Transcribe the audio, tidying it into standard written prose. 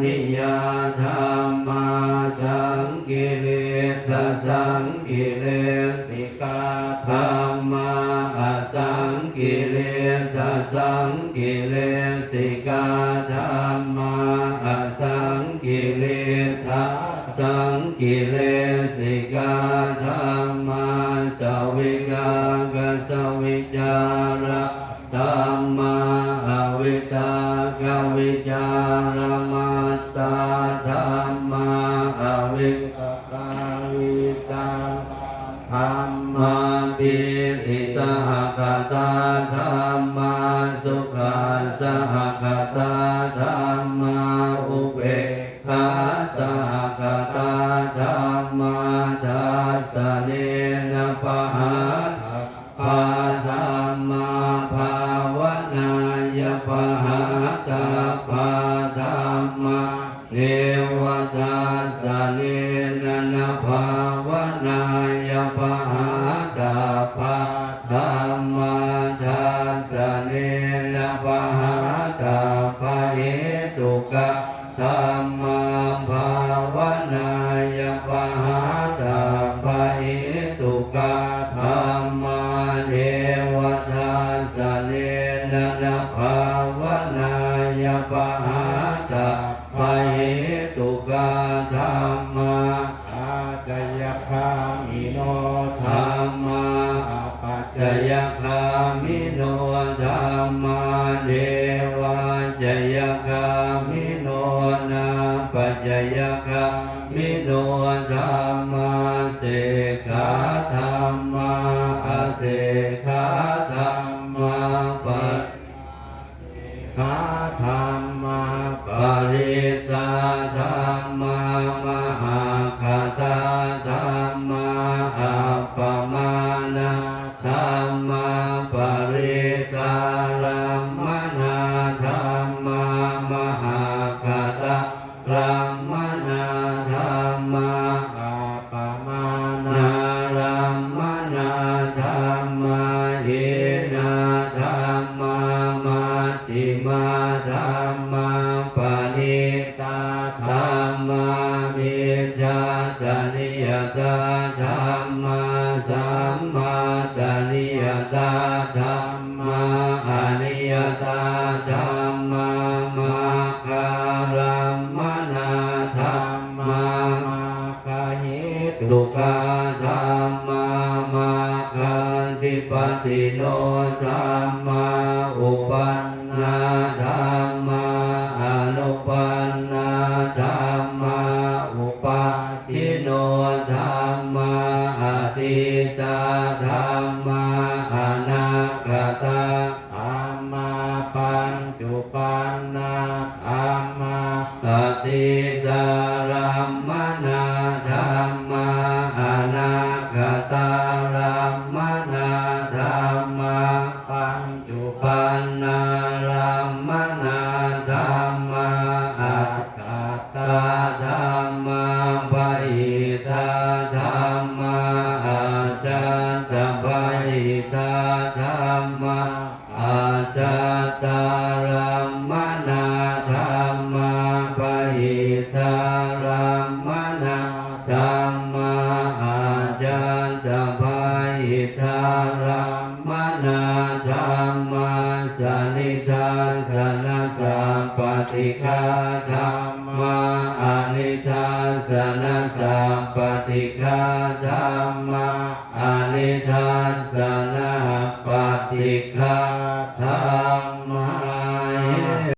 นิยธรรมาสังกิเลสสังกิเลสิกาธรรมาอสังกิเลสสังกิเลสิกาธรรมาอสังกิเลสสังกิเลสิกาธรรมาสวิกากสวิจารธรรมาอวิตากวิจารมัตตาธรรมาอวิตกวิจารธรรมาปิติสหกตาธรรมาสุขาสหกตาธรรมาอุเบกขาสหกตาธรรมาทัสสะเนนะปะหาปาธรรมาภาวนายปะหาตาปาธรรมาเนวทัสสะเนนะภาวนายปะหาตาปาธรรมาทัสสะเนนะภาตาปะเหตุกะธรรมาภาวนายปะหาตาปะเหตุกะธรรมาเทวทัสสะเนนะภาวนายปะหาตาปะเหตุกะธรรมาอาจยคามิโนธรรมาปัจจยคามิโนธรรมาเดวะจยคามิโนนาปัจจยคามิโนธรรมาเสขะธรรมาอาเสขะธรรมาปัจขาธรรมาปริตาธรรมามหาคตาธรรมาอัปปมานะธรรมาปริตารัมมนาธรรมามหาคตารัมมนาธรรมาอัปปมานะรัมมนาธรรมาเยนะธรรมามัชฌิมาธรรมาปณิตาธรรมามิจฉาจริยตาธรรมาสัมมาจริยตาธรรมาอนิยตาธรรมามาการัมมนาธรรมามาคาหิตุกาธรรมามาคันธิปติโนธรรมาอุปันนาธรรมาอนุปันนาธรรมาอุปาทิโนธรรมาอติตาธรรมาอนาคตาธรรมาปัญจุปันนาธรรมาอติตารัมมนาธรรมาอนาคตารัมมนาธรรมาปัญจุปันนารัมมนาธรรมาอัตถตาธรรมาปะหิตาธรรมาอาจาตปะหิตาธรรมาอาจาตารัมมนาธรรมาปะหิตารัมมนาธรรมาอาจาตปะหิตารัมมนาธรรมาสนิทาสนะสัมปติฆาธรรมาอนิทาสนะสัมปติฆาธรรมาอนิทาสนะปฏิฆาธรรมา